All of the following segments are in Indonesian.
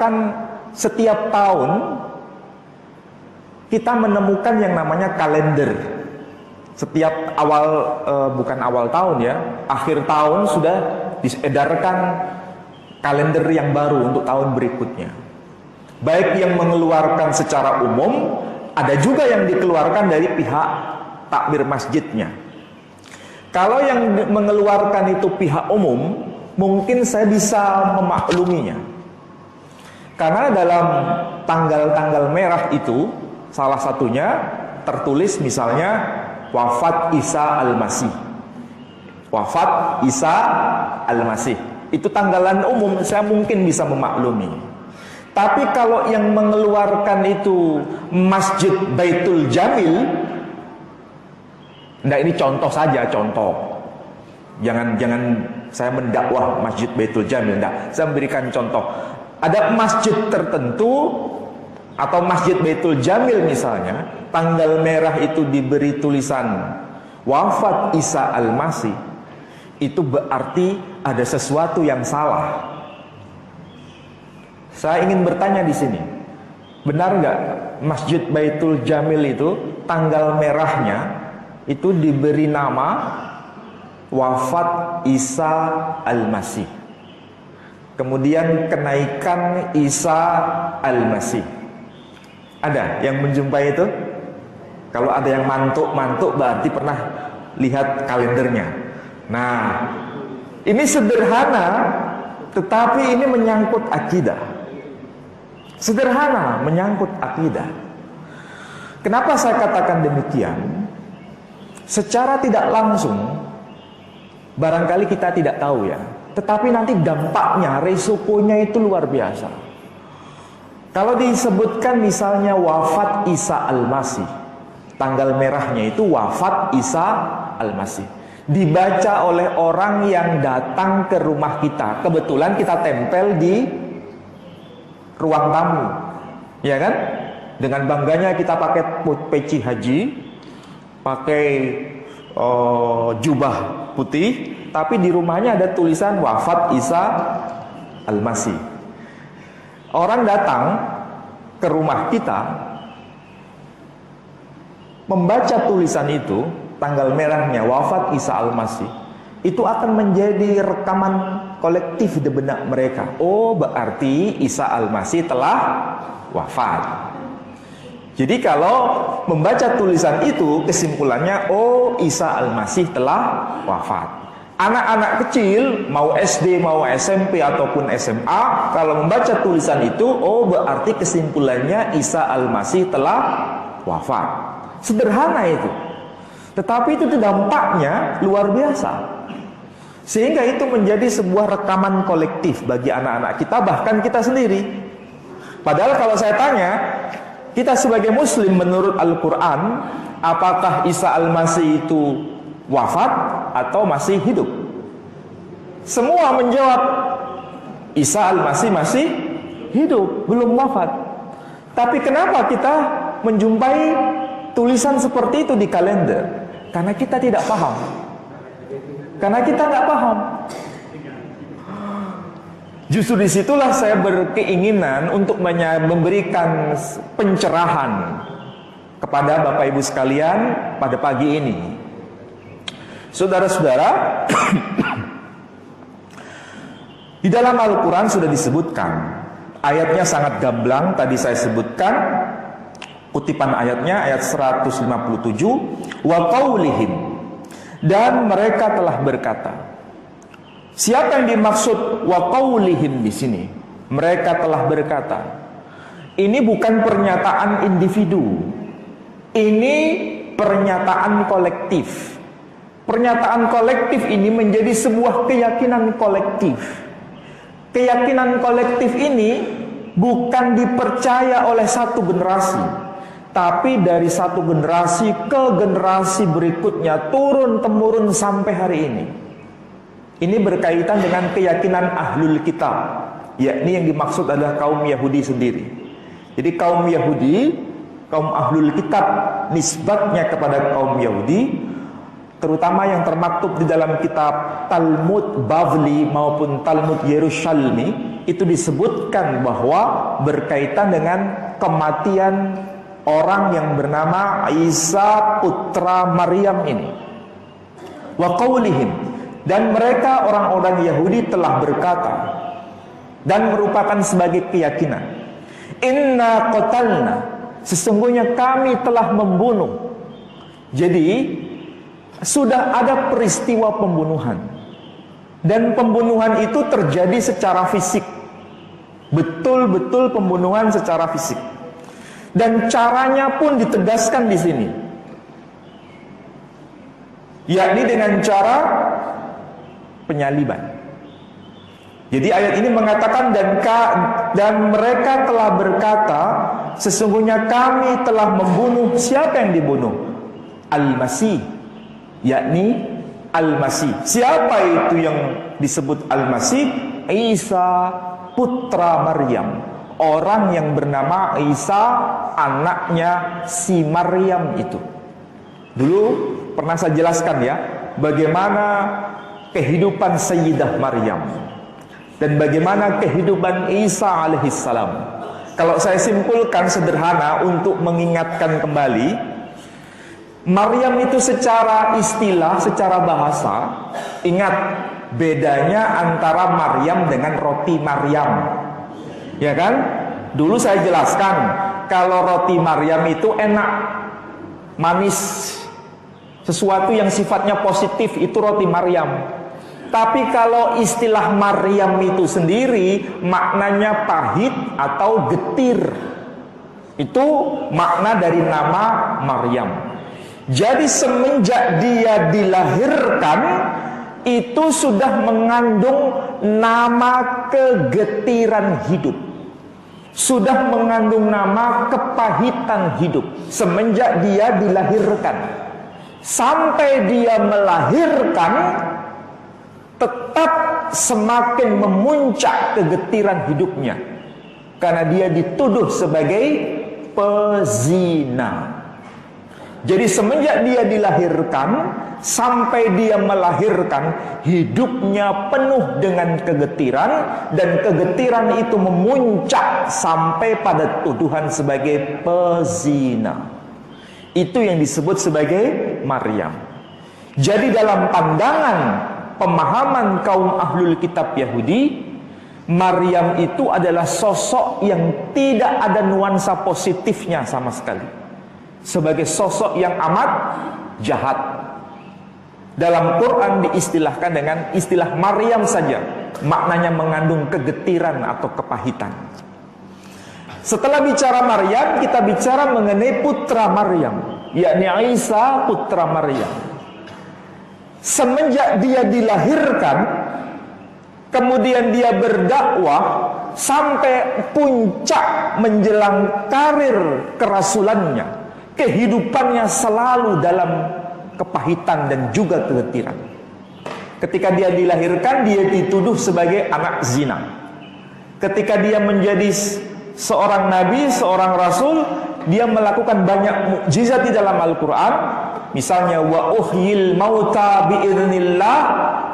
seakan-akan setiap tahun kita menemukan yang namanya kalender. Setiap bukan awal tahun ya, akhir tahun sudah diedarkan kalender yang baru untuk tahun berikutnya. Baik yang mengeluarkan secara umum, ada juga yang dikeluarkan dari pihak takmir masjidnya. Kalau yang mengeluarkan itu pihak umum, mungkin saya bisa memakluminya. Karena dalam tanggal-tanggal merah itu, salah satunya tertulis misalnya wafat Isa Al-Masih. Wafat Isa Al-Masih. Itu tanggalan umum, saya mungkin bisa memaklumi. Tapi kalau yang mengeluarkan itu Masjid Baitul Jamil, nah ini contoh saja, contoh. Jangan saya mendakwah Masjid Baitul Jamil, enggak. Saya memberikan contoh. Ada masjid tertentu atau Masjid Baitul Jamil misalnya, tanggal merah itu diberi tulisan wafat Isa Al-Masih, itu berarti ada sesuatu yang salah. Saya ingin bertanya di sini, benar nggak Masjid Baitul Jamil itu tanggal merahnya itu diberi nama wafat Isa Al-Masih, kemudian kenaikan Isa Al-Masih? Ada yang menjumpai itu? Kalau ada yang mantuk berarti pernah lihat kalendernya. Nah, ini sederhana, tetapi ini menyangkut akidah. Sederhana, menyangkut akidah. Kenapa saya katakan demikian? Secara tidak langsung, barangkali kita tidak tahu ya, tetapi nanti dampaknya, resikonya itu luar biasa. Kalau disebutkan misalnya wafat Isa Al-Masih, tanggal merahnya itu wafat Isa Al-Masih, dibaca oleh orang yang datang ke rumah kita. Kebetulan kita tempel di ruang tamu, ya kan? Dengan bangganya kita pakai peci haji, pakai jubah putih, tapi di rumahnya ada tulisan wafat Isa Al-Masih. Orang datang ke rumah kita, membaca tulisan itu, tanggal merahnya wafat Isa Al-Masih, itu akan menjadi rekaman kolektif di benak mereka. Oh, berarti Isa Al-Masih telah wafat. Jadi kalau membaca tulisan itu, kesimpulannya, oh, Isa Al-Masih telah wafat. Anak-anak kecil, mau SD, mau SMP ataupun SMA, kalau membaca tulisan itu, oh, berarti kesimpulannya Isa Al-Masih telah wafat. Sederhana itu. Tetapi itu dampaknya luar biasa. Sehingga itu menjadi sebuah rekaman kolektif bagi anak-anak kita, bahkan kita sendiri. Padahal kalau saya tanya, kita sebagai muslim menurut Al-Quran, apakah Isa Al-Masih itu wafat atau masih hidup? Semua menjawab Isa Al-Masih masih hidup, belum wafat. Tapi kenapa kita menjumpai tulisan seperti itu di kalender? Karena kita tidak paham. Karena kita nggak paham. Justru disitulah saya berkeinginan untuk memberikan pencerahan kepada Bapak Ibu sekalian pada pagi ini. Saudara-saudara, di dalam Al-Quran sudah disebutkan, ayatnya sangat gamblang, tadi saya sebutkan, kutipan ayatnya, ayat 157, wa qaulihim, dan mereka telah berkata. Siapa yang dimaksud wa qaulihim di sini? Mereka telah berkata. Ini bukan pernyataan individu. Ini pernyataan kolektif. Pernyataan kolektif ini menjadi sebuah keyakinan kolektif. Keyakinan kolektif ini bukan dipercaya oleh satu generasi, tapi dari satu generasi ke generasi berikutnya, turun-temurun sampai hari ini. Ini berkaitan dengan keyakinan ahlul kitab, yakni yang dimaksud adalah kaum Yahudi sendiri. Jadi kaum Yahudi, kaum ahlul kitab, nisbatnya kepada kaum Yahudi, terutama yang termaktub di dalam kitab Talmud Bavli maupun Talmud Yerusalmi, itu disebutkan bahwa berkaitan dengan kematian orang yang bernama Isa putra Maryam ini. Wa qaulihim, dan mereka orang-orang Yahudi telah berkata dan merupakan sebagai keyakinan, inna qatalna, sesungguhnya kami telah membunuh. Jadi sudah ada peristiwa pembunuhan, dan pembunuhan itu terjadi secara fisik, betul-betul pembunuhan secara fisik. Dan caranya pun ditegaskan di sini, yakni dengan cara penyaliban. Jadi ayat ini mengatakan dan mereka telah berkata, sesungguhnya kami telah membunuh. Siapa yang dibunuh? Al-Masih, yakni Al-Masih. Siapa itu yang disebut Al-Masih? Isa putra Maryam, orang yang bernama Isa, anaknya si Maryam itu. Dulu pernah saya jelaskan ya, bagaimana kehidupan Sayyidah Maryam dan bagaimana kehidupan Isa alaihissalam. Kalau saya simpulkan sederhana untuk mengingatkan kembali, Maryam itu secara istilah, secara bahasa, ingat bedanya antara Maryam dengan roti Maryam, ya kan? Dulu saya jelaskan, kalau roti Maryam itu enak, manis, sesuatu yang sifatnya positif, itu roti Maryam. Tapi kalau istilah Maryam itu sendiri maknanya pahit atau getir. Itu makna dari nama Maryam. Jadi semenjak dia dilahirkan, itu sudah mengandung nama kegetiran hidup, sudah mengandung nama kepahitan hidup. Semenjak dia dilahirkan sampai dia melahirkan, tetap semakin memuncak kegetiran hidupnya, karena dia dituduh sebagai pezina. Jadi semenjak dia dilahirkan sampai dia melahirkan, hidupnya penuh dengan kegetiran, dan kegetiran itu memuncak sampai pada tuduhan sebagai pezina. Itu yang disebut sebagai Maryam. Jadi dalam pandangan pemahaman kaum ahlul kitab Yahudi, Maryam itu adalah sosok yang tidak ada nuansa positifnya sama sekali, sebagai sosok yang amat jahat. Dalam Quran diistilahkan dengan istilah Maryam saja, maknanya mengandung kegetiran atau kepahitan. Setelah bicara Maryam, kita bicara mengenai putra Maryam, yakni Isa putra Maryam. Semenjak dia dilahirkan, kemudian dia berdakwah sampai puncak menjelang karir kerasulannya, kehidupannya selalu dalam kepahitan dan juga kegetiran. Ketika dia dilahirkan, dia dituduh sebagai anak zina. Ketika dia menjadi seorang nabi, seorang rasul, dia melakukan banyak mukjizat di dalam Al-Quran. Misalnya, wa uhyil mauta biiznillah,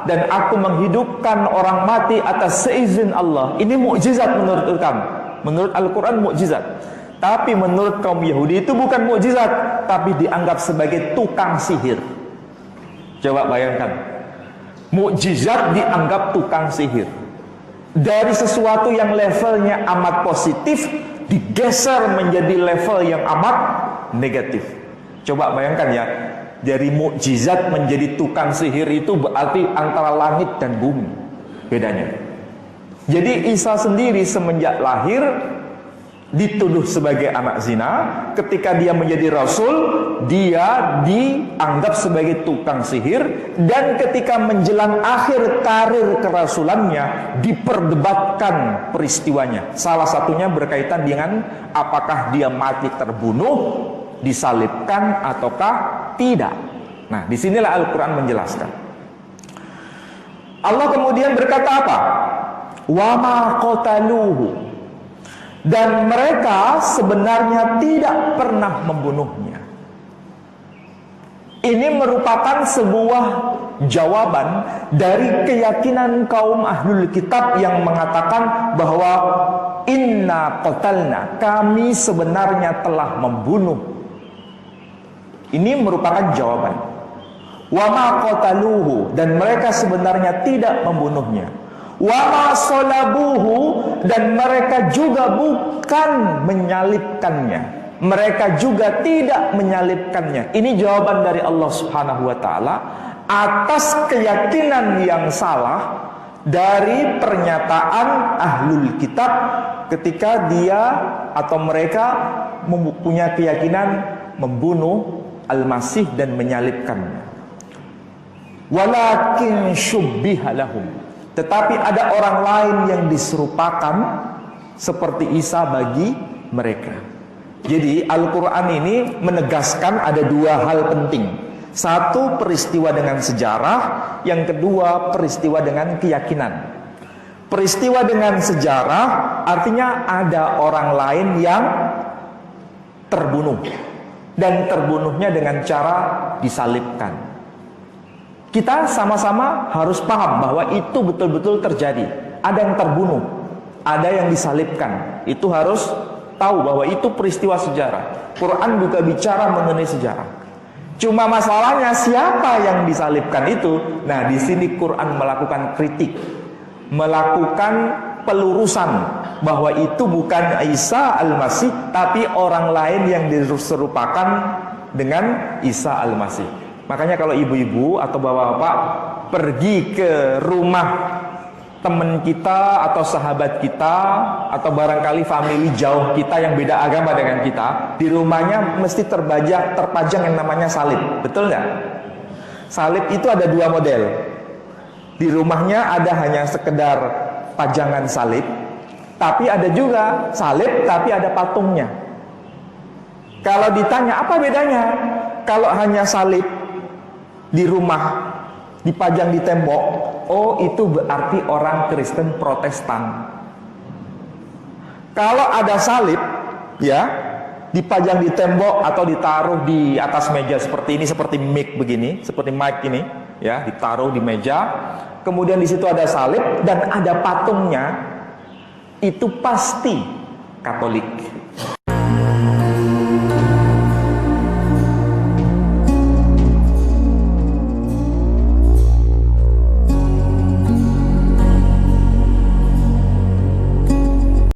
dan aku menghidupkan orang mati atas seizin Allah. Ini mukjizat menurut kamu, menurut Al-Quran mukjizat. Tapi menurut kaum Yahudi itu bukan mukjizat, tapi dianggap sebagai tukang sihir. Coba bayangkan, mukjizat dianggap tukang sihir. Dari sesuatu yang levelnya amat positif digeser menjadi level yang amat negatif. Coba bayangkan ya, dari mukjizat menjadi tukang sihir itu berarti antara langit dan bumi bedanya. Jadi Isa sendiri semenjak lahir dituduh sebagai anak zina. Ketika dia menjadi rasul, dia dianggap sebagai tukang sihir. Dan ketika menjelang akhir karir kerasulannya, diperdebatkan peristiwanya. Salah satunya berkaitan dengan apakah dia mati terbunuh, disalibkan ataukah tidak. Nah, disinilah Al-Quran menjelaskan. Allah kemudian berkata apa? Wa ma qataluhu, dan mereka sebenarnya tidak pernah membunuhnya. Ini merupakan sebuah jawaban dari keyakinan kaum ahlul kitab yang mengatakan bahwa inna qatalna, kami sebenarnya telah membunuh. Ini merupakan jawaban. Wa ma qataluhu, dan mereka sebenarnya tidak membunuhnya. Wa ma salabuhu, dan mereka juga bukan menyalibkannya. Mereka juga tidak menyalibkannya. Ini jawaban dari Allah Subhanahu wa taala atas keyakinan yang salah dari pernyataan ahlul kitab ketika dia atau mereka mempunyai keyakinan membunuh Al-Masih dan menyalibkannya. Walakin syubbiha lahum, tetapi ada orang lain yang diserupakan seperti Isa bagi mereka. Jadi Al-Quran ini menegaskan ada dua hal penting. Satu, peristiwa dengan sejarah. Yang kedua, peristiwa dengan keyakinan. Peristiwa dengan sejarah artinya ada orang lain yang terbunuh, dan terbunuhnya dengan cara disalibkan. Kita sama-sama harus paham bahwa itu betul-betul terjadi. Ada yang terbunuh, ada yang disalibkan. Itu harus tahu bahwa itu peristiwa sejarah. Quran juga bicara mengenai sejarah. Cuma masalahnya siapa yang disalibkan itu? Nah, di sini Quran melakukan kritik, melakukan pelurusan bahwa itu bukan Isa Al-Masih, tapi orang lain yang diserupakan dengan Isa Al-Masih. Makanya kalau ibu-ibu atau bapak-bapak pergi ke rumah teman kita atau sahabat kita atau barangkali famili jauh kita yang beda agama dengan kita, di rumahnya mesti terpajang yang namanya salib. Betul nggak? Salib itu ada dua model. Di rumahnya ada hanya sekedar pajangan salib, tapi ada juga salib tapi ada patungnya. Kalau ditanya apa bedanya? Kalau hanya salib di rumah dipajang di tembok, oh itu berarti orang Kristen Protestan. Kalau ada salib ya dipajang di tembok atau ditaruh di atas meja seperti ini, seperti mic begini, seperti mic ini ya, ditaruh di meja, kemudian di situ ada salib dan ada patungnya, itu pasti Katolik.